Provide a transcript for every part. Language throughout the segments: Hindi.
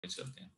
पे चलते हैं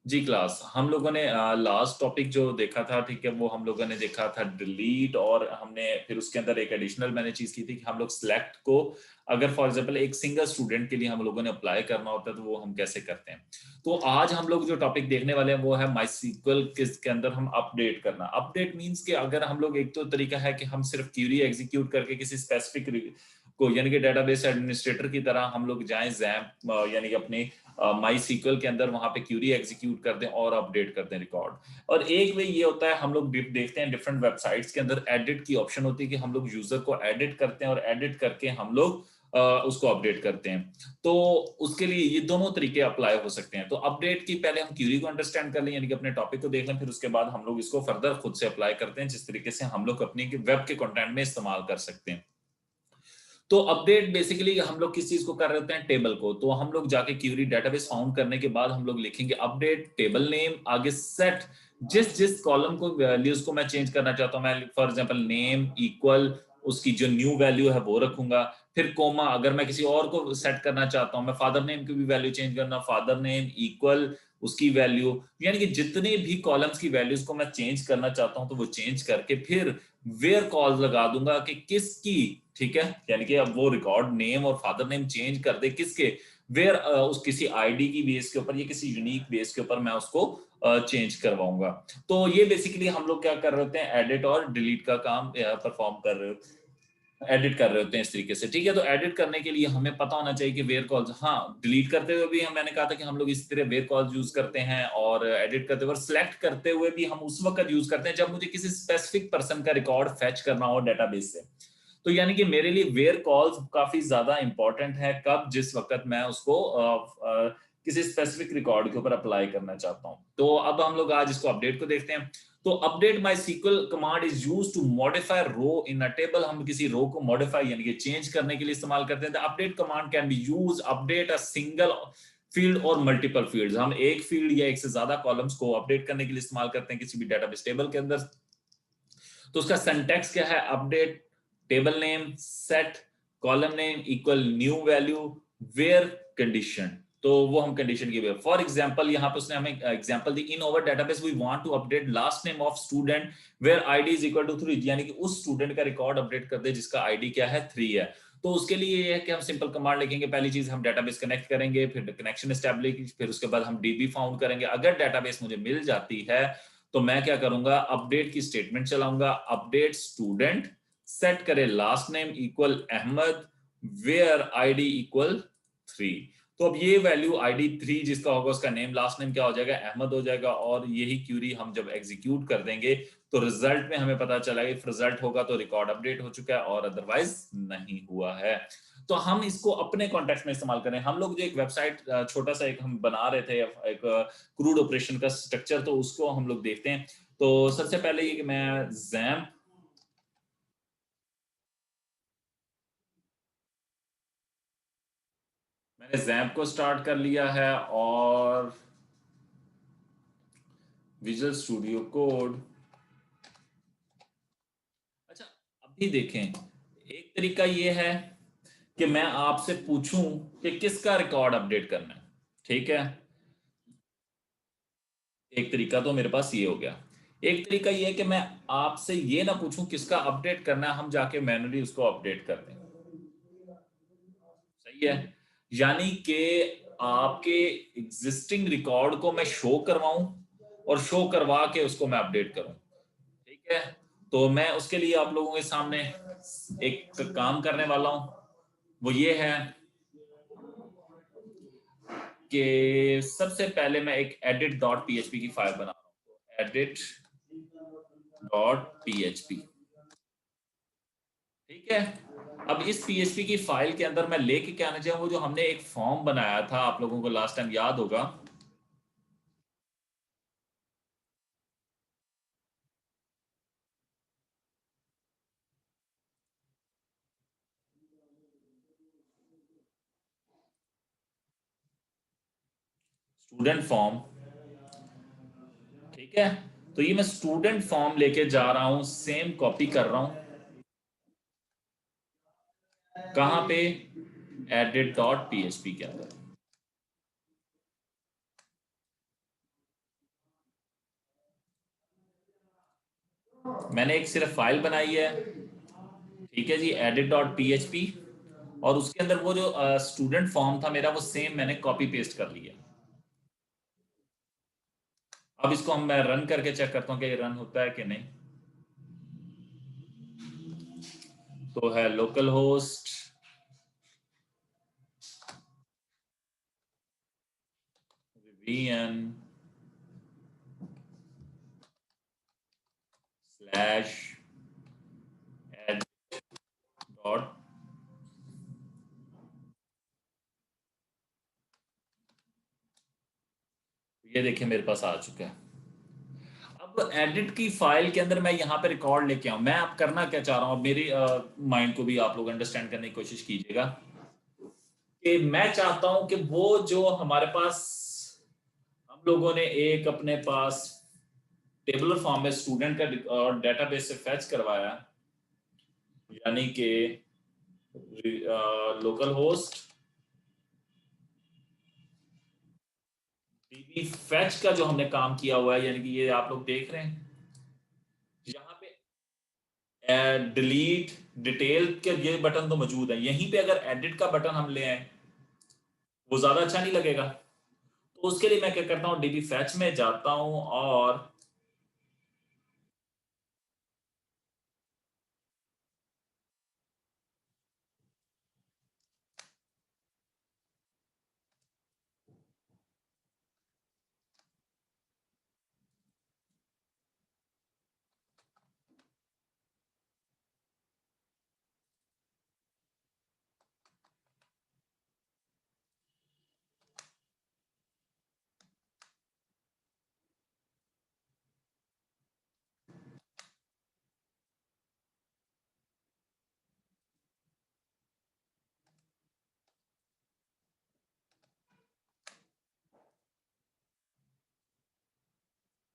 जी। क्लास हम लोगों ने लास्ट टॉपिक जो देखा था, ठीक है, वो हम लोगों ने देखा था डिलीट, और हमने फिर उसके अंदर एक एडिशनल मैंने चीज की थी कि हम लोग सिलेक्ट को अगर फॉर एग्जांपल एक सिंगल स्टूडेंट के लिए हम लोगों ने अप्लाई करना होता है तो वो हम कैसे करते हैं। तो आज हम लोग जो टॉपिक देखने वाले हैं वो है माई सीक्वल के अंदर हम अपडेट करना। अपडेट मीन्स कि अगर हम लोग, एक तो तरीका है कि हम सिर्फ क्यूरी एग्जीक्यूट करके किसी स्पेसिफिक को, यानी कि डेटाबेस एडमिनिस्ट्रेटर की तरह हम लोग जाएं जैम्प यानी कि अपनी माई सीक्वल के अंदर वहां पे क्यूरी एग्जीक्यूट कर दें और अपडेट कर दें रिकॉर्ड। और एक वे ये होता है, हम लोग देखते हैं डिफरेंट वेबसाइट्स के अंदर एडिट की ऑप्शन होती है कि हम लोग यूजर को एडिट करते हैं और एडिट करके हम लोग उसको अपडेट करते हैं। तो उसके लिए ये दोनों तरीके अप्लाई हो सकते हैं। तो अपडेट की पहले हम क्यूरी को अंडरस्टैंड कर लें, यानी कि अपने टॉपिक को देख लें, फिर उसके बाद हम लोग इसको फर्दर खुद से अप्लाई करते हैं जिस तरीके से हम लोग अपनी वेब के कंटेंट में इस्तेमाल कर सकते हैं। तो अपडेट बेसिकली हम लोग किस चीज को कर रहे होते हैं, टेबल को। तो हम लोग जाके क्यूरी डेटाबेस फाउंड करने के बाद हम लोग लिखेंगे अपडेट टेबल नेम, आगे सेट जिस जिस कॉलम को वैल्यूज को मैं चेंज करना चाहता हूं, मैं फॉर एग्जांपल नेम इक्वल उसकी जो न्यू वैल्यू है वो रखूंगा। फिर कोमा, अगर मैं किसी और को सेट करना चाहता हूं, मैं फादर नेम की भी वैल्यू चेंज करना, फादर नेम इक्वल उसकी वैल्यू, यानी कि जितने भी कॉलम्स की वैल्यूज को मैं चेंज करना चाहता हूं तो वो चेंज करके फिर वेयर कॉल लगा दूंगा कि किसकी, ठीक है, यानी कि अब वो रिकॉर्ड नेम और फादर नेम चेंज कर दे किसके, वेयर उस किसी आईडी की बेस के ऊपर या किसी यूनिक बेस के ऊपर मैं उसको चेंज करवाऊंगा। तो ये बेसिकली हम लोग क्या कर रहे होते हैं, एडिट और डिलीट का काम परफॉर्म कर रहे हो, एडिट कर रहे होते हैं इस तरीके से, ठीक है। तो एडिट करने के लिए हमें पता होना चाहिए कि वेयर कॉल्स, हाँ, डिलीट करते हुए भी मैंने कहा था कि हम लोग इस तरह वेयर कॉल्स यूज करते हैं, और एडिट करते हुए, सिलेक्ट करते हुए भी हम उस वक्त यूज करते हैं जब मुझे किसी स्पेसिफिक पर्सन का रिकॉर्ड फेच करना हो डेटाबेस से। तो यानी कि मेरे लिए वेयर कॉल्स काफी ज्यादा इंपॉर्टेंट है, कब, जिस वक्त मैं उसको किसी स्पेसिफिक रिकॉर्ड के ऊपर अप्लाई करना चाहता हूं। तो अब हम लोग आज इसको अपडेट को देखते हैं। तो update my SQL command is use to modify row in a table. हम किसी रो को मॉडिफाई यानी कि चेंज करने के लिए इस्तेमाल करते हैं। The update command can be use update a single field और मल्टीपल फील्ड्स। हम एक फील्ड या एक से ज्यादा कॉलम्स को अपडेट करने के लिए इस्तेमाल करते हैं किसी भी डेटाबेस टेबल के अंदर। तो उसका सिंटैक्स क्या है, update table name set column name equal new value where condition. तो वो हम कंडीशन की वेयर, फॉर एग्जांपल यहाँ पे उसने हमें एग्जांपल दी, in our database we want to update last name of student where ID is equal to 3, यानी कि उस स्टूडेंट का रिकॉर्ड अपडेट कर दे जिसका आईडी क्या है, 3 है। तो उसके लिए ये है कि हम सिंपल कमांड लिखेंगे, पहली चीज हम डेटाबेस कनेक्ट करेंगे, फिर कनेक्शन एस्टैब्लिश, फिर उसके बाद हम डीबी फाउंड करेंगे। अगर डेटाबेस मुझे मिल जाती है तो मैं क्या करूंगा, अपडेट की स्टेटमेंट चलाऊंगा, अपडेट स्टूडेंट सेट करे last name equal Ahmed where ID equal 3। तो अब ये वैल्यू आईडी 3 जिसका होगा उसका नेम लास्ट नेम क्या हो जाएगा, अहमद हो जाएगा। और यही क्यूरी हम जब एग्जीक्यूट कर देंगे तो रिजल्ट में हमें पता चला इफ रिजल्ट होगा तो रिकॉर्ड अपडेट हो चुका है और अदरवाइज नहीं हुआ है। तो हम इसको अपने कॉन्टेक्स्ट में इस्तेमाल करें। हम लोग जो एक वेबसाइट छोटा सा एक हम बना रहे थे, एक क्रूड ऑपरेशन का स्ट्रक्चर, तो उसको हम लोग देखते हैं। तो सबसे पहले ये कि मैं जैम्प, मैंने जैम्प को स्टार्ट कर लिया है, और विजुअल स्टूडियो कोड। अच्छा, अभी देखें, एक तरीका ये है कि मैं आपसे पूछूं कि किसका रिकॉर्ड अपडेट करना है, ठीक है। एक तरीका तो मेरे पास ये हो गया। एक तरीका ये है कि मैं आपसे ये ना पूछूं किसका अपडेट करना है, हम जाके मैनुअली उसको अपडेट कर दें। सही है, यानी कि आपके एग्जिस्टिंग रिकॉर्ड को मैं शो करवाऊं और शो करवा के उसको मैं अपडेट करूं, ठीक है। तो मैं उसके लिए आप लोगों के सामने एक काम करने वाला हूं, वो ये है कि सबसे पहले मैं एक edit डॉट php की फाइल बना रहा हूं, edit डॉट php, ठीक है। अब इस php की फाइल के अंदर मैं लेके क्या आना चाहिए, वो जो हमने एक फॉर्म बनाया था आप लोगों को लास्ट टाइम याद होगा, स्टूडेंट फॉर्म, ठीक है। तो ये मैं स्टूडेंट फॉर्म लेके जा रहा हूं, सेम कॉपी कर रहा हूं, कहां पे, edit डॉट php के अंदर। मैंने एक सिर्फ फाइल बनाई है, ठीक है जी, edit.php, और उसके अंदर वो जो स्टूडेंट फॉर्म था मेरा, वो सेम मैंने कॉपी पेस्ट कर लिया। अब इसको मैं रन करके चेक करता हूँ कि ये रन होता है कि नहीं। तो है लोकल होस्ट vn स्लैश एड डॉट, ये देखिए मेरे पास आ चुका है। अब एडिट की फाइल के अंदर मैं यहाँ पे रिकॉर्ड लेके आऊँ, मैं अब करना क्या चाह रहा हूँ, अब मेरी माइंड को भी आप लोग अंडरस्टैंड करने की कोशिश कीजिएगा कि मैं चाहता हूँ कि वो जो हमारे पास हम लोगों ने एक अपने पास टेबलर फॉर्म में स्टूडेंट का और डेटाबेस से फैच करवाया, यानी कि लोकल होस्ट डीबी फैच का जो हमने काम किया हुआ है, यानी कि ये आप लोग देख रहे हैं यहाँ पे डिलीट डिटेल के ये बटन तो मौजूद है, यहीं पे अगर एडिट का बटन हम ले आए वो ज्यादा अच्छा नहीं लगेगा। तो उसके लिए मैं क्या करता हूँ, डीबी फैच में जाता हूँ और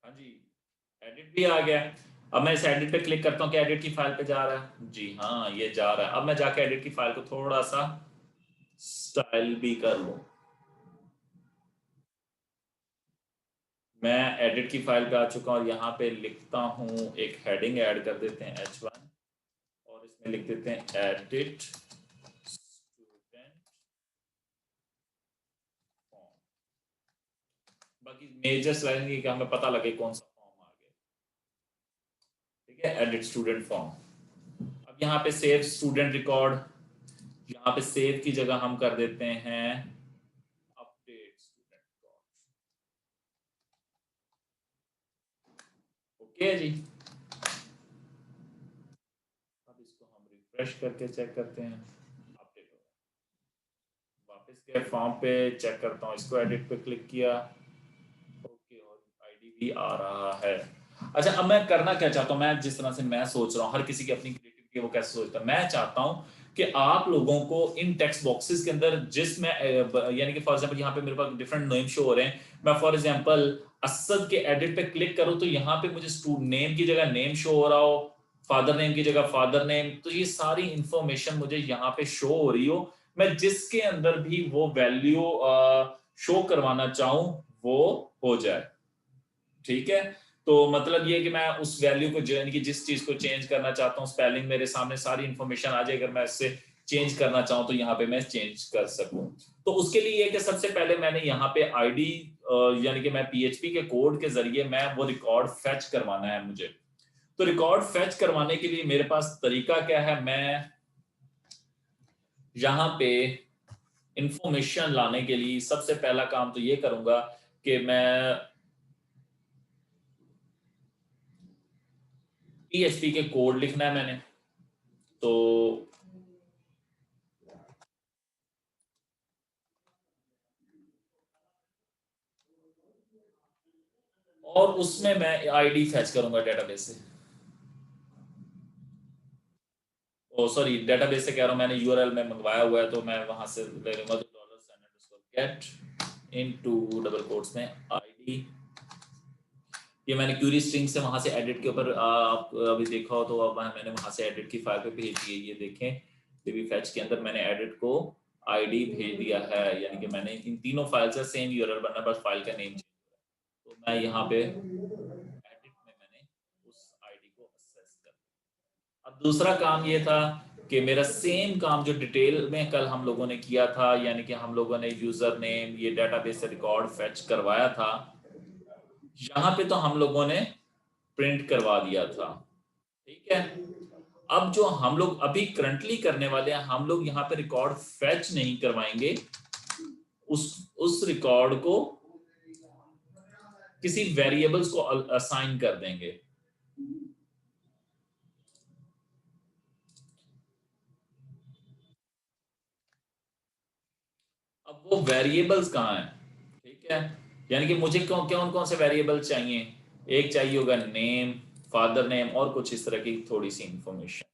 हाँ जी, एडिट भी आ गया। अब मैं इस एडिट पे क्लिक करता हूँ कि एडिट की फाइल पे जा रहा है जी, हाँ ये जा रहा है। अब मैं जाके एडिट की फाइल को थोड़ा सा स्टाइल भी कर लूँ। मैं एडिट की फाइल पे आ चुका हूँ और यहाँ पे लिखता हूँ, एक हेडिंग ऐड कर देते हैं H1, और इसमें लिख देते हैं एडिट स्टूडेंट फॉर्म। बाकी मेजर स्लाइड नहीं कि हमें पता लगे कौन सा फॉर्म आ गया, ठीक है, एडिट स्टूडेंट फॉर्म। अब यहाँ पे सेव स्टूडेंट रिकॉर्ड, यहाँ पे सेव की जगह हम कर देते हैं अपडेट स्टूडेंट रिकॉर्ड। ओके जी, अब इसको हम रिफ्रेश करके चेक करते हैं, अपडेट हो वापस के फॉर्म पे चेक करता हूँ, इसको एडिट पे क्लिक किया, ओके, और आईडी भी आ रहा है। अच्छा, अब मैं करना क्या चाहता हूँ, मैं जिस तरह से मैं सोच रहा हूँ, हर किसी की अपनी क्रिएटिविटी, वो कैसे सोचता है, मैं चाहता हूँ कि आप लोगों को इन टेक्स्ट बॉक्सेस के अंदर जिसमें यानी कि फॉर एग्जांपल यहाँ पे मेरे पास डिफरेंट नेम शो हो रहे हैं, मैं फॉर एग्जांपल असद के एडिट पे क्लिक करूँ तो यहाँ पे मुझे नेम की जगह नेम शो हो रहा हो, फादर नेम की जगह फादर नेम, तो ये सारी इंफॉर्मेशन मुझे यहाँ पे शो हो रही हो, मैं जिसके अंदर भी वो वैल्यू शो करवाना चाहूं वो हो जाए, ठीक है। तो मतलब ये कि मैं उस वैल्यू को यानी कि जिस चीज को चेंज करना चाहता हूँ, स्पेलिंग मेरे सामने सारी इंफॉर्मेशन आ जाए, अगर मैं इससे चेंज करना चाहूँ तो यहाँ पे मैं चेंज कर सकूं। तो उसके लिए ये कि सबसे पहले मैंने यहाँ पे आईडी यानी कि मैं पीएचपी के कोड के जरिए मैं वो रिकॉर्ड फेच करवाना है मुझे। तो रिकॉर्ड फेच करवाने के लिए मेरे पास तरीका क्या है, मैं यहाँ पे इंफॉर्मेशन लाने के लिए सबसे पहला काम तो ये करूंगा कि मैं पीएचपी के कोड लिखना है मैंने, तो और उसमें मैं आईडी फैच करूंगा डेटाबेस से, ओ सॉरी डेटाबेस से कह रहा हूं, मैंने यूआरएल में मंगवाया हुआ है तो मैं वहां से ले लूंगा, तो $get इनटू डबल कोट्स में आईडी, ये मैंने क्यूरी स्ट्रिंग से वहां से एडिट के ऊपर आप अभी देखा हो तो अब मैंने वहां से एडिट की फाइल पे भेज दी है, ये देखें डीबी फैच के अंदर मैंने एडिट को आईडी भेज दिया है, यानी कि मैंने इन तीनों फाइल से सेम यूआरएल बनना, बस फाइल का नेम, तो मैं यहाँ पे एडिट में मैंने उस आईडी को दूसरा काम ये था कि मेरा सेम काम जो डिटेल में कल हम लोगों ने किया था, यानी कि हम लोगों ने यूजर नेम ये डेटाबेस से रिकॉर्ड फेच करवाया था, यहाँ पे तो हम लोगों ने प्रिंट करवा दिया था। ठीक है, अब जो हम लोग अभी करंटली करने वाले हैं, हम लोग यहाँ पे रिकॉर्ड फेच नहीं करवाएंगे, उस रिकॉर्ड को किसी वेरिएबल्स को असाइन कर देंगे। अब वो वेरिएबल्स कहाँ हैं? ठीक है, यानी कि मुझे कौन कौन से वेरिएबल्स चाहिए? एक चाहिए होगा नेम, फादर नेम और कुछ इस तरह की थोड़ी सी इंफॉर्मेशन।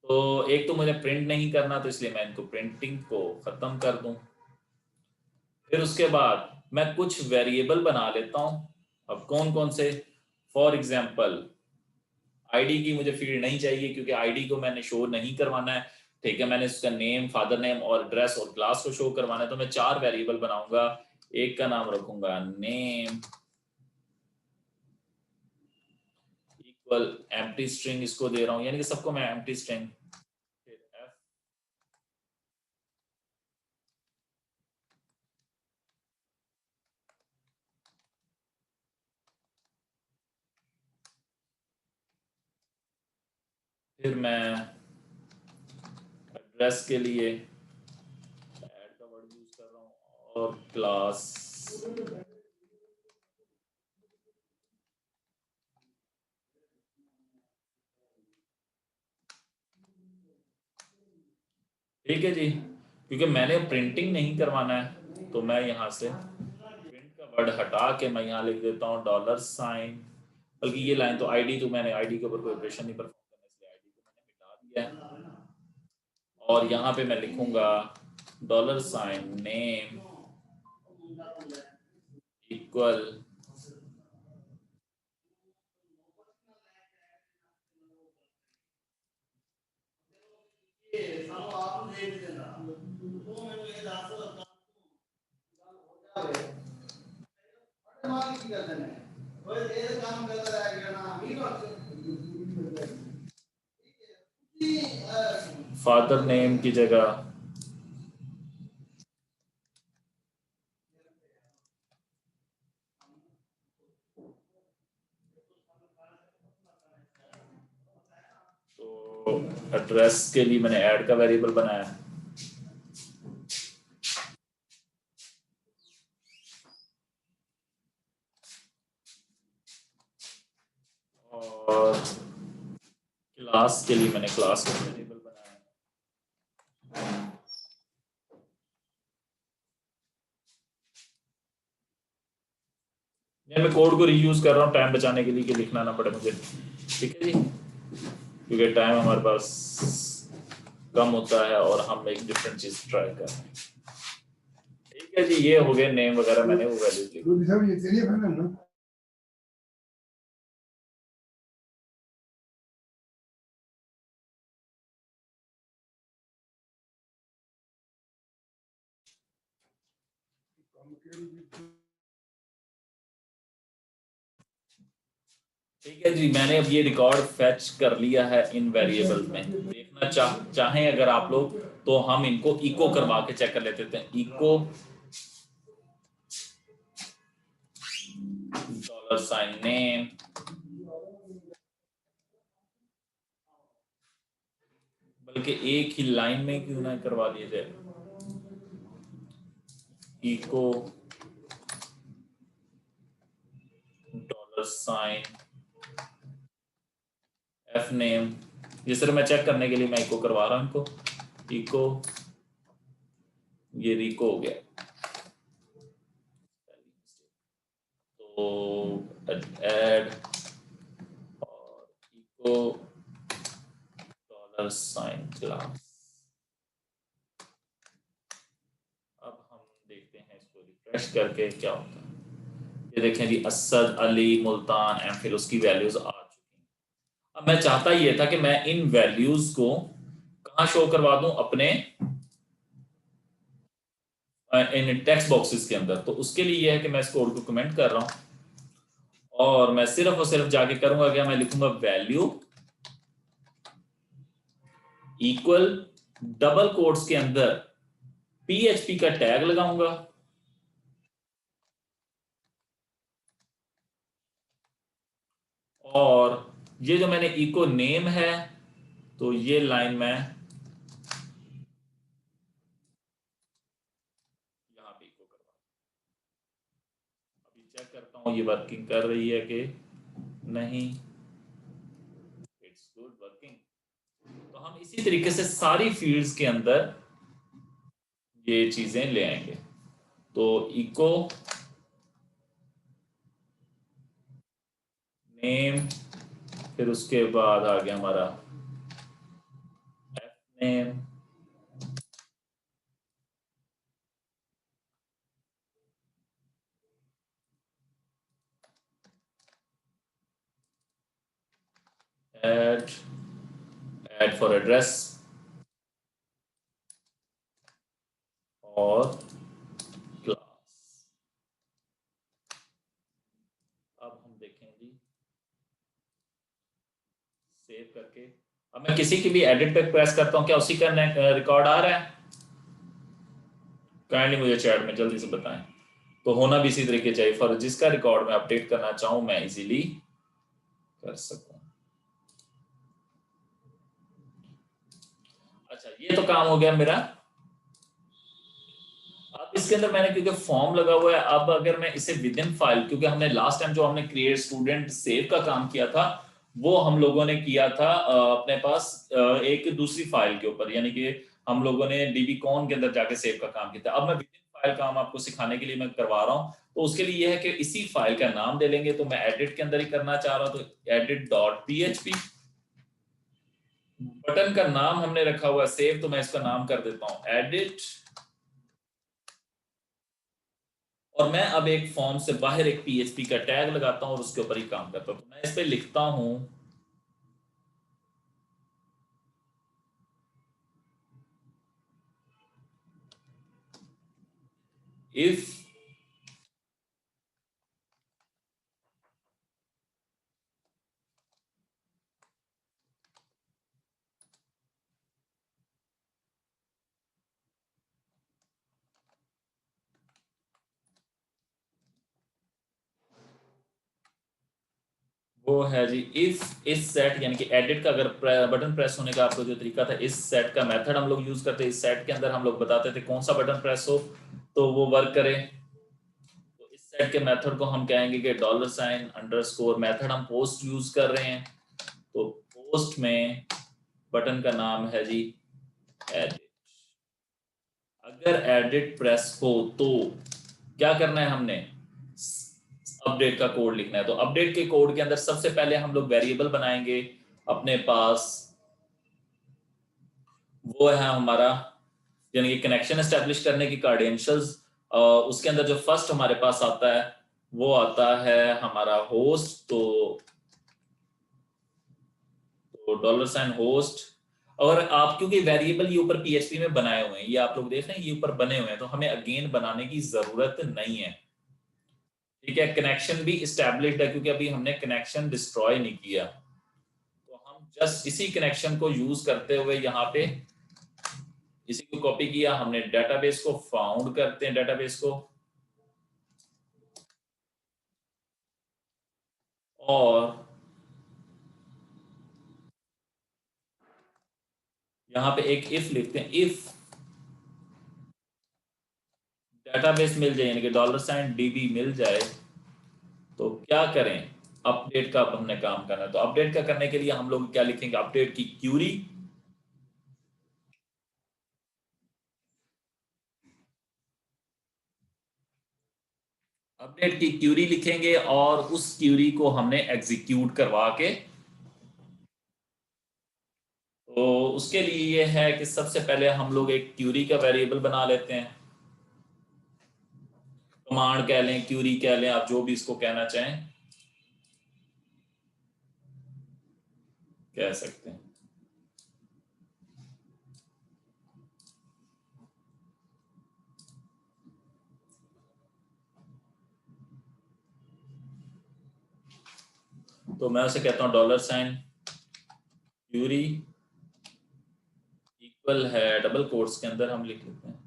तो एक तो मुझे प्रिंट नहीं करना, तो इसलिए मैं इनको प्रिंटिंग को खत्म कर दूं। फिर उसके बाद मैं कुछ वेरिएबल बना लेता हूं। अब कौन कौन से? फॉर एग्जाम्पल आईडी की मुझे फील्ड नहीं चाहिए, क्योंकि आईडी को मैंने शो नहीं करवाना है। ठीक है, मैंने उसका नेम, फादर नेम और एड्रेस और क्लास को शो करवाना है, तो मैं 4 वेरिएबल बनाऊंगा। एक का नाम रखूंगा नेम इक्वल एम्प्टी स्ट्रिंग, इसको दे रहा हूं, यानी कि सबको मैं एम्प्टी स्ट्रिंग। फिर मैं एड्रेस के लिए ऐड का वर्ड यूज कर रहा हूँ, और क्लास ठीक है जी, क्योंकि मैंने प्रिंटिंग नहीं करवाना है, तो मैं यहाँ से प्रिंट का वर्ड हटा के मैं यहाँ लिख देता हूँ डॉलर साइन। बल्कि ये लाइन तो आईडी, तो मैंने आईडी के ऊपर कोई ऑपरेशन नहीं परफॉर्म करना, इसलिए आईडी को मैंने मिटा दिया है। और यहाँ पे मैं लिखूंगा dollar sign name equal father name की जगह तो एड्रेस के लिए मैंने ऐड का वेरिएबल बनाया है। और क्लास के लिए मैंने क्लास का वेरिएबल बनाया है। ये मैं कोड को रीयूज कर रहा हूँ टाइम बचाने के लिए, कि लिखना ना पड़े मुझे। ठीक है जी, क्योंकि टाइम हमारे पास कम होता है और हम एक डिफरेंट चीज ट्राई कर रहे हैं। ठीक है जी, ये हो गए नेम वगैरह, मैंने वो वैल्यूज लिखी। ठीक है जी, मैंने अब ये रिकॉर्ड फेच कर लिया है इन वेरिएबल में। देखना चाहें अगर आप लोग, तो हम इनको इको करवा के चेक कर लेते थे। इको डॉलर साइन नेम, बल्कि एक ही लाइन में क्यों ना करवा दिए जाए। Echo dollar sign F name, ये सिर्फ मैं चेक करने के लिए मैं इको करवा रहा हूं इनको। इको, ये रिको हो गया, तो ऐड और इको डॉलर साइन क्लास। अब हम देखते हैं इसको रिफ्रेश करके क्या होता है। ये देखें जी, असद अली मुल्तान एंड फिर उसकी वैल्यूज आ चुकी हैं। अब मैं चाहता ये था कि मैं इन वैल्यूज को कहाँ शो करवा दूं, अपने इन टेक्स्ट बॉक्सेस के अंदर। तो उसके लिए यह है कि मैं इस कोड को कमेंट कर रहा हूं, और मैं सिर्फ और सिर्फ जाके करूंगा क्या, मैं लिखूंगा वैल्यू इक्वल डबल कोट्स के अंदर PHP का टैग लगाऊंगा, और ये जो मैंने इको नेम है, तो ये लाइन मैं यहाँ पे इको करवा, अभी चेक करता हूँ ये वर्किंग कर रही है कि नहीं। It's good working. तो हम इसी तरीके से सारी फील्ड्स के अंदर ये चीजें ले आएंगे। तो इको नेम, फिर उसके बाद आ गया हमारा F name, add, add for address, और क्लास। अब हम देखें जी, सेव करके अब मैं किसी की भी एडिट पे प्रेस करता हूँ, क्या उसी का रिकॉर्ड आ रहा है? काइंडली मुझे चैट में जल्दी से बताएं। तो होना भी इसी तरीके चाहिए, फॉर जिसका रिकॉर्ड मैं अपडेट करना चाहूँ मैं इजीली कर सकूं। अच्छा, ये तो काम हो गया मेरा। अब इसके अंदर मैंने क्योंकि फॉर्म लगा हुआ है, अब अगर मैं इसे विद इन फाइल, क्योंकि हमने लास्ट टाइम जो हमने क्रिएट स्टूडेंट सेव का काम किया था, वो हम लोगों ने किया था अपने पास एक दूसरी फाइल के ऊपर, यानी कि हम लोगों ने dbcon के अंदर जाके सेव का काम किया था। अब मैं विद इन फाइल काम आपको सिखाने के लिए मैं करवा रहा हूँ। तो उसके लिए यह है कि इसी फाइल का नाम दे लेंगे, तो मैं एडिट के अंदर ही करना चाह रहा हूँ, तो edit.php, बटन का नाम हमने रखा हुआ सेव, तो मैं इसका नाम कर देता हूँ एडिट, और मैं अब एक फॉर्म से बाहर एक PHP का टैग लगाता हूँ और उसके ऊपर ही काम करता हूँ। तो मैं इस पे लिखता हूँ इफ वो है जी, इफ इस सेट, यानी कि एडिट का अगर बटन प्रेस होने का आपको जो तरीका था, इस सेट का मेथड हम लोग यूज करते हैं। इस सेट के अंदर हम लोग बताते थे कौन सा बटन प्रेस हो तो वो वर्क करे। तो इस सेट के मेथड को हम कहेंगे कि $_ मेथड हम पोस्ट यूज कर रहे हैं। तो पोस्ट में बटन का नाम है जी एडिट। अगर एडिट प्रेस हो तो क्या करना है, हमने अपडेट का कोड लिखना है। तो अपडेट के कोड के अंदर सबसे पहले हम लोग वेरिएबल बनाएंगे अपने पास, वो है हमारा, यानी कि कनेक्शन एस्टेब्लिश करने की कार्डेंशियल्स। उसके अंदर जो फर्स्ट हमारे पास आता है वो आता है हमारा होस्ट। तो $होस्ट, और आप क्योंकि वेरिएबल ये ऊपर PHP में बनाए हुए हैं, ये आप लोग देख रहे हैं ये ऊपर बने हुए हैं, तो हमें अगेन बनाने की जरूरत नहीं है। ठीक है, कनेक्शन भी इस्टेब्लिश्ड है क्योंकि अभी हमने कनेक्शन डिस्ट्रॉय नहीं किया। तो हम जस्ट इसी कनेक्शन को यूज करते हुए यहाँ पे इसी को कॉपी किया हमने, डेटाबेस को फाउंड करते हैं, डेटाबेस को, और यहाँ पे एक इफ लिखते हैं। इफ डेटाबेस मिल जाए, यानी कि $DB मिल जाए, तो क्या करें, अपडेट का अब हमने काम करना है। तो अपडेट का करने के लिए हम लोग क्या लिखेंगे, अपडेट की क्यूरी, अपडेट की क्यूरी लिखेंगे, और उस क्यूरी को हमने एग्जीक्यूट करवा के, तो उसके लिए ये है कि सबसे पहले हम लोग एक क्यूरी का वेरिएबल बना लेते हैं। कमांड कह लें, क्यूरी कह लें, आप जो भी इसको कहना चाहें कह सकते हैं। तो मैं उसे कहता हूँ $क्यूरी इक्वल है डबल कोट्स के अंदर हम लिख लेते हैं।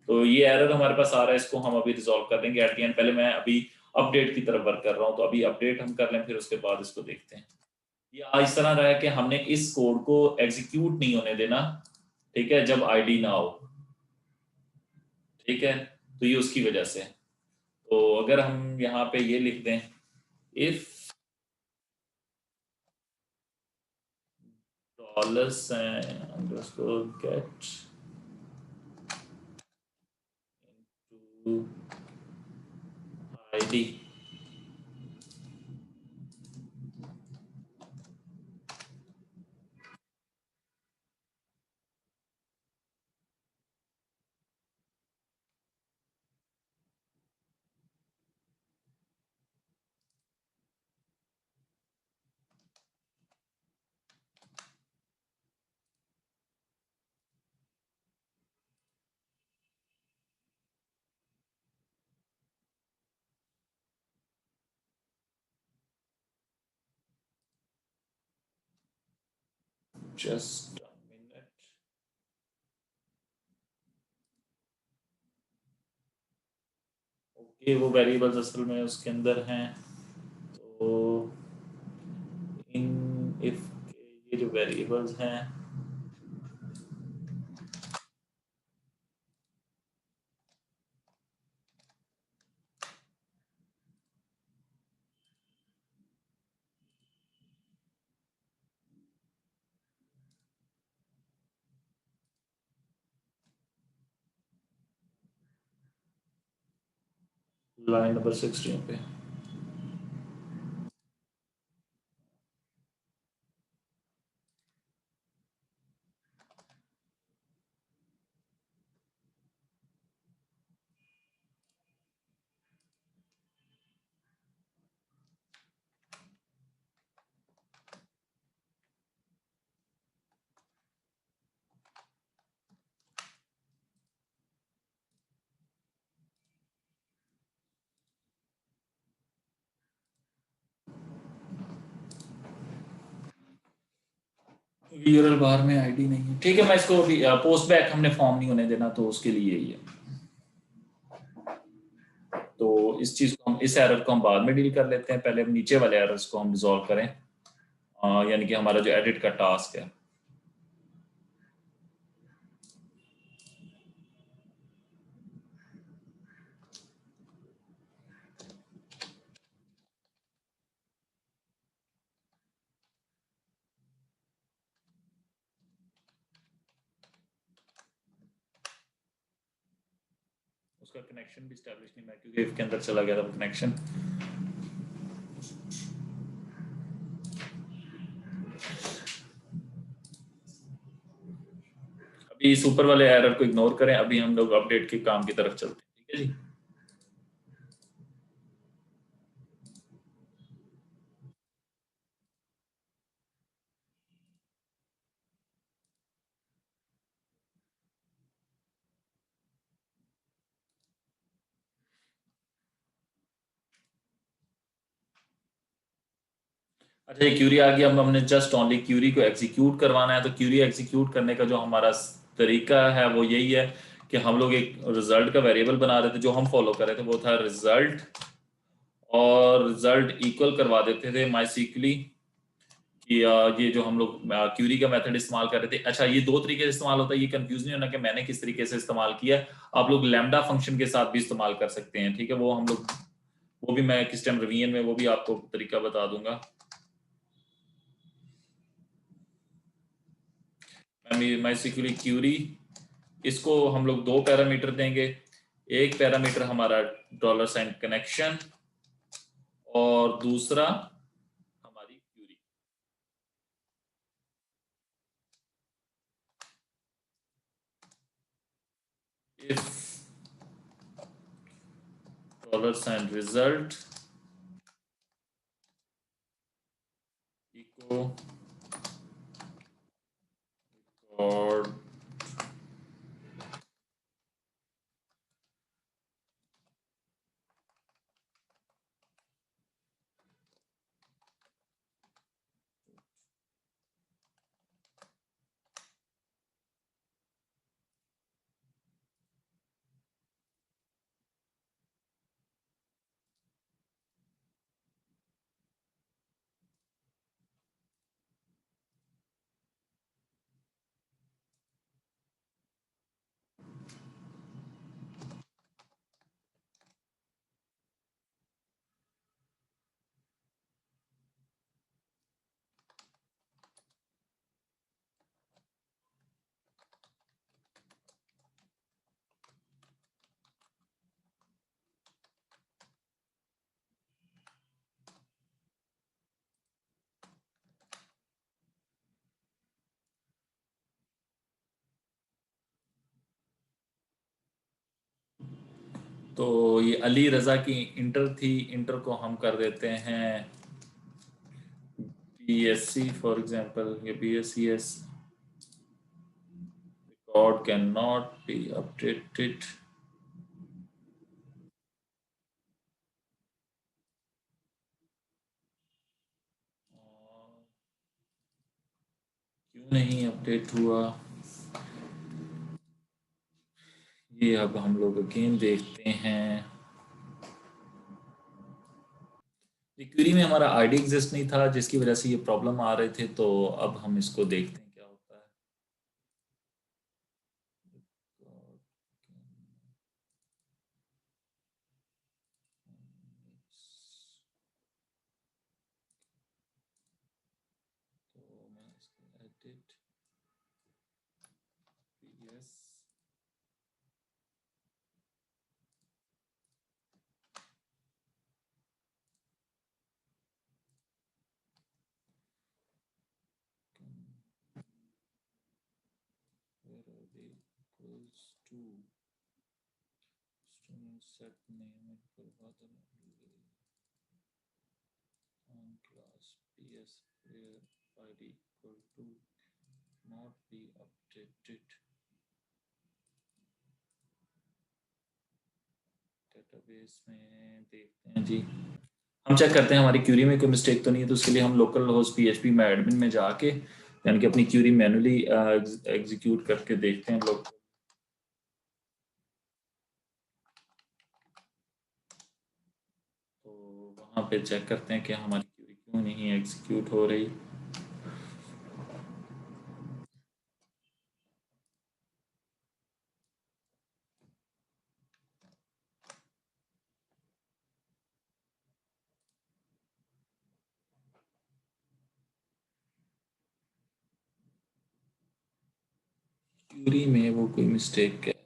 तो ये एरर हमारे पास आ रहा है, इसको हम अभी रिजॉल्व कर देंगे एट द एंड। पहले मैं अभी अपडेट की तरफ वर्क कर रहा हूँ, तो अभी अपडेट हम कर लें, फिर उसके बाद इसको देखते हैं। ये इस तरह रहा है कि हमने इस कोड को एग्जीक्यूट नहीं होने देना, ठीक है, जब आईडी ना हो, ठीक है। तो ये उसकी वजह से। तो अगर हम यहाँ पे ये लिख दें, if dollars underscore get into ID, just a minute. Okay, वो वेरिएबल्स असल में उसके अंदर हैं। तो इन इफ के ये जो वेरिएबल्स हैं, लाइन नंबर 16 पे। यूआरएल बार में आईडी नहीं है, ठीक है। मैं इसको अभी पोस्ट बैक हमने फॉर्म नहीं होने देना, तो उसके लिए ही है। तो इस चीज को हम, इस एरर को हम बाद में डील कर लेते हैं, पहले हम नीचे वाले एरर्स को हम रिजॉल्व करें, यानी कि हमारा जो एडिट का टास्क है। उसका कनेक्शन भी स्टैब्लिश नहीं, मैं क्योंकि इफ के अंदर चला गया था वो कनेक्शन। अभी इस ऊपर वाले एरर को इग्नोर करें, अभी हम लोग अपडेट के काम की तरफ चलते हैं, ठीक है जी। अच्छा, ये क्यूरी आ गई। अब हमने जस्ट ओनली क्यूरी को एग्जीक्यूट करवाना है। तो क्यूरी एग्जीक्यूट करने का जो हमारा तरीका है वो यही है कि हम लोग एक रिजल्ट का वेरिएबल बना रहे थे, जो हम फॉलो कर रहे थे वो था रिजल्ट, और रिजल्ट इक्वल करवा देते थे माइसिकली कि ये जो हम लोग क्यूरी का मेथड इस्तेमाल कर रहे थे। अच्छा, ये दो तरीके से इस्तेमाल होता है, ये कंफ्यूज नहीं होना कि मैंने किस तरीके से इस्तेमाल किया है। आप लोग लैम्डा फंक्शन के साथ भी इस्तेमाल कर सकते हैं, ठीक है। वो हम लोग, वो भी मैं किस टाइम रिवीजन में वो भी आपको तरीका बता दूंगा। माइसिकली क्यूरी, इसको हम लोग दो पैरामीटर देंगे। एक पैरामीटर हमारा डॉलर साइन कनेक्शन, और दूसरा हमारी query. If dollar sign result echo और तो ये अली रजा की इंटर थी, इंटर को हम कर देते हैं BSc फॉर एग्जांपल, या BScs। Record can not be updated. क्यों नहीं अपडेट हुआ ये अब हम लोग अगेन देखते हैं। क्वेरी में हमारा आईडी एग्जिस्ट नहीं था जिसकी वजह से ये प्रॉब्लम आ रहे थे, तो अब हम इसको देखते हैं क्या होता है। तो मैं इसको edit PS where are they equals to student set name equal father on class PS where ID equal to not be updated। Database में देखते हैं जी, हम चेक करते हैं हमारी क्यूरी में कोई मिस्टेक तो नहीं है। तो उसके लिए हम लोकल होस्ट PHP में एडमिन में जाके यानी कि अपनी क्यूरी मैनुअली एग्जीक्यूट करके देखते हैं लोग। तो वहाँ पे चेक करते हैं कि हमारी क्यूरी क्यों नहीं एग्जीक्यूट हो रही। क्यूरी में वो कोई मिस्टेक है।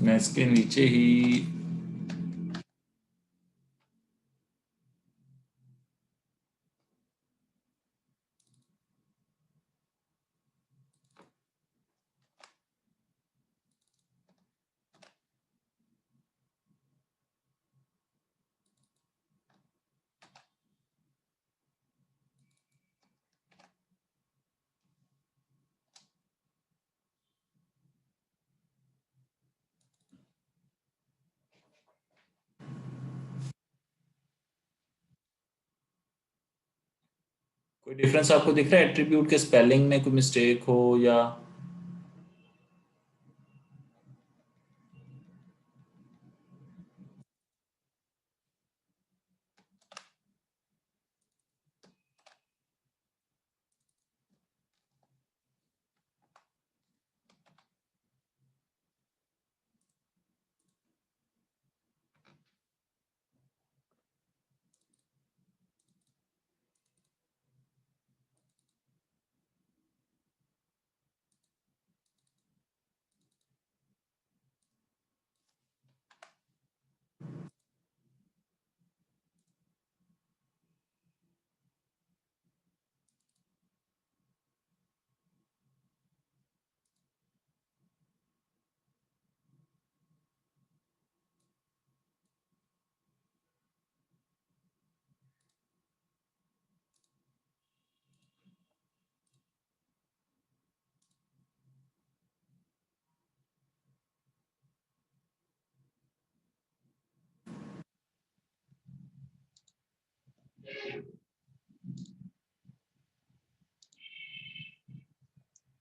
मैं इसके नीचे ही कोई डिफरेंस आपको दिख रहा है एट्रीब्यूट के स्पेलिंग में कोई मिस्टेक हो या?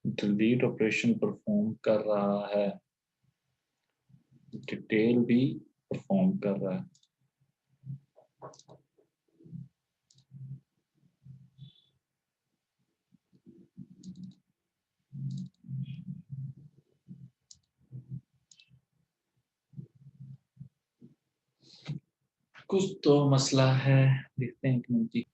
डिलीट ऑपरेशन परफॉर्म कर रहा है, डिटेल भी परफॉर्म कर रहा है। कुछ तो मसला है, देखते हैं एक मिनट जी।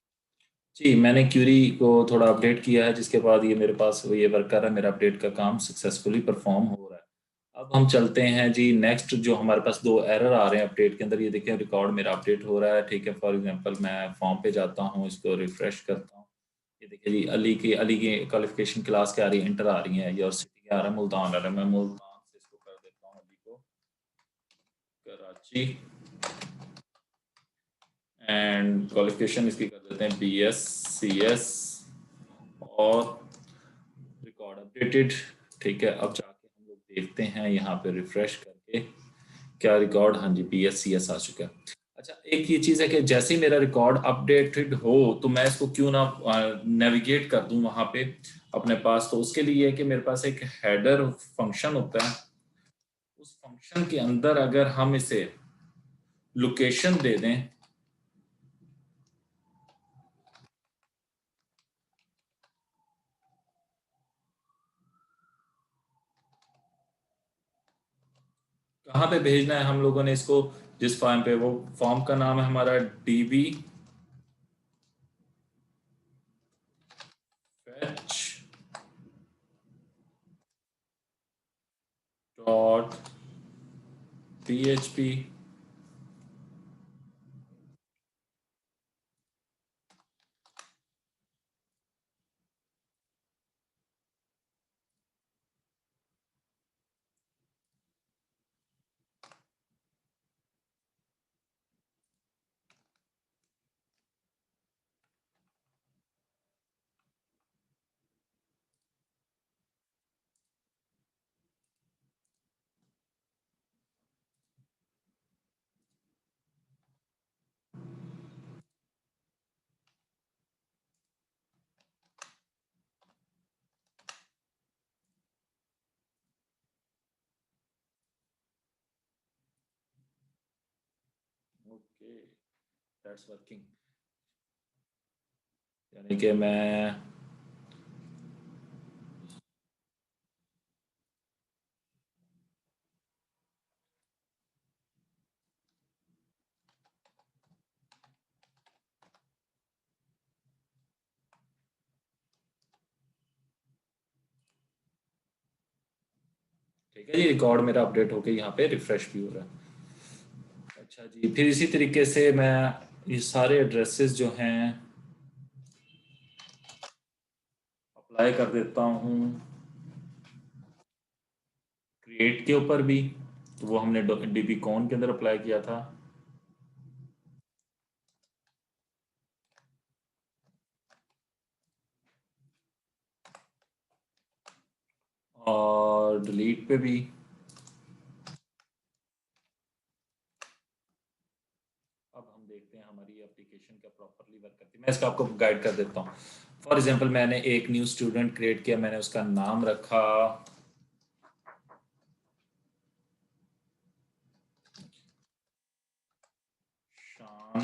जी, मैंने क्यूरी को थोड़ा अपडेट किया है, जिसके बाद ये मेरे पास ये वर्क कर रहा है, मेरा अपडेट का काम सक्सेसफुली परफॉर्म हो रहा है। अब हम चलते हैं जी नेक्स्ट, जो हमारे पास दो एरर आ रहे हैं अपडेट के अंदर। ये देखिए रिकॉर्ड मेरा अपडेट हो रहा है, ठीक है। फॉर एग्जांपल मैं फॉर्म पे जाता हूँ, इसको रिफ्रेश करता हूँ। ये देखिए जी अली की क्वालिफिकेशन क्लास क्या आ रही है, इंटर आ रही है, योर सिटी आ रहा है, मुल्तान आ रहा है। मैं मुल्तान से इसको कर देता हूँ, अली को कराची, एंड क्वालिफिकेशन इसकी कर देते हैं BScs, और रिकॉर्ड अपडेटेड। ठीक है, अब जाके हम लोग देखते हैं यहाँ पे रिफ्रेश करके क्या रिकॉर्ड, हाँ जी BScs आ चुका है। अच्छा, एक ये चीज़ है कि जैसे ही मेरा रिकॉर्ड अपडेटेड हो तो मैं इसको क्यों ना नेविगेट कर दूं वहाँ पे अपने पास। तो उसके लिए है कि मेरे पास एक हेडर फंक्शन होता है, उस फंक्शन के अंदर अगर हम इसे लोकेशन दे दें, कहाँ पे भेजना है हम लोगों ने इसको, जिस फॉर्म पे, वो फॉर्म का नाम है हमारा DB fetch dot PHP। Okay, that's working. यानी कि मैं, ठीक है जी, रिकॉर्ड मेरा अपडेट होके यहाँ पे रिफ्रेश भी हो रहा है। अच्छा जी, फिर इसी तरीके से मैं ये सारे एड्रेसेस जो हैं अप्लाई कर देता हूँ क्रिएट के ऊपर भी। तो वो हमने DB कॉन के अंदर अप्लाई किया था, और डिलीट पे भी। अब हम देखते हैं हमारी एप्लीकेशन क्या प्रॉपरली वर्क करती है। मैं इसका आपको गाइड कर देता हूँ। फॉर एग्जांपल मैंने एक न्यू स्टूडेंट क्रिएट किया, मैंने उसका नाम रखा शान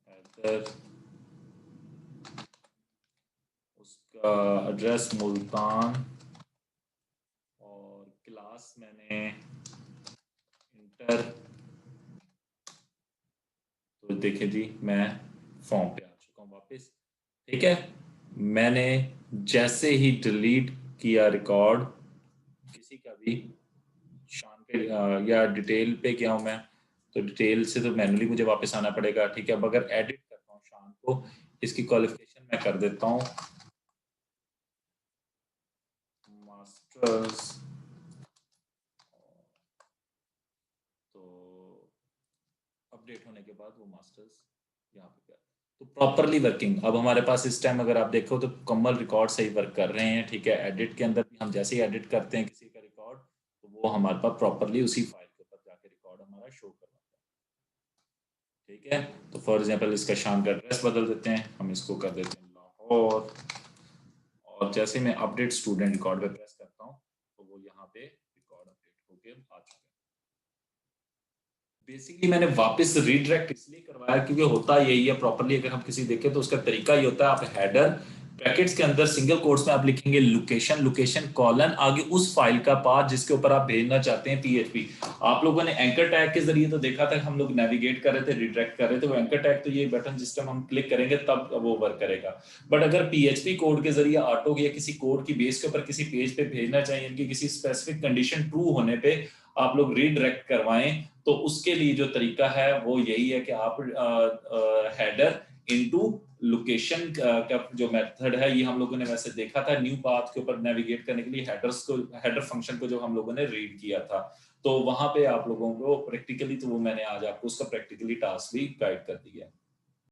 हैदर, उसका एड्रेस मुल्तान, और क्लास मैंने इंटर। तो देखिए जी मैं फॉर्म पे आ चुका हूँ वापस। ठीक है, मैंने जैसे ही डिलीट किया रिकॉर्ड किसी का भी, शान पे या डिटेल पे गया हूँ मैं, तो डिटेल से तो मैनुअली मुझे वापस आना पड़ेगा। ठीक है, अब अगर एडिट करता हूँ शान को, इसकी क्वालिफिकेशन मैं कर देता हूँ मास्टर्स, तो अपडेट होने के बाद वो मास्टर्स यहाँ पे गया। तो प्रॉपरली वर्किंग अब हमारे पास इस टाइम अगर आप देखो तो कमल रिकॉर्ड सही वर्क कर रहे हैं। ठीक है, एडिट के अंदर भी हम जैसे ही एडिट करते हैं किसी का रिकॉर्ड, तो वो हमारे पास प्रॉपरली उसी फाइल के ऊपर जाके रिकॉर्ड हमारा शो करवाता है। ठीक है, तो फॉर एग्जांपल इसका शान का एड्रेस बदल देते हैं, हम इसको कर देते हैं लाहौर, और जैसे मैं अपडेट स्टूडेंट रिकॉर्ड पे प्रेस करता हूँ तो वो यहाँ पे रिकॉर्ड अपडेट होके आ चुका है। बेसिकली मैंने वापस रीडायरेक्ट इसलिए करवाया क्योंकि होता यही है प्रॉपरली, अगर हम किसी देखें तो उसका तरीका ये होता है, आप हेडर ब्रैकेट्स के अंदर सिंगल कोट्स में आप लिखेंगे लोकेशन, लोकेशन कॉलन आगे उस फाइल का पाथ जिसके ऊपर आप भेजना चाहते हैं पीएचपी। आप लोगों ने एंकर टैग के जरिए तो देखा था, हम लोग नेविगेट कर रहे थे, रिडायरेक्ट कर रहे थे। वो एंकर टैग तो ये बटन जिस टाइम हम क्लिक करेंगे तब वो वर्क करेगा। बट अगर पीएचपी कोड के जरिए ऑटो या किसी कोड की बेस के ऊपर किसी पेज पे भेजना चाहिए, इनकी किसी स्पेसिफिक कंडीशन ट्रू होने पे आप लोग रीडायरेक्ट करवाएं, तो उसके लिए जो तरीका है वो यही है कि आप हेडर इनटू लोकेशन का जो मेथड है, ये हम लोगों ने वैसे देखा था न्यू पाथ के ऊपर नेविगेट करने के लिए हेडर्स को, हेडर फंक्शन को जो हम लोगों ने रीड किया था। तो वहां पे आप लोगों को प्रैक्टिकली, तो वो मैंने आज आपको उसका प्रैक्टिकली टास्क भी गाइड कर दिया है।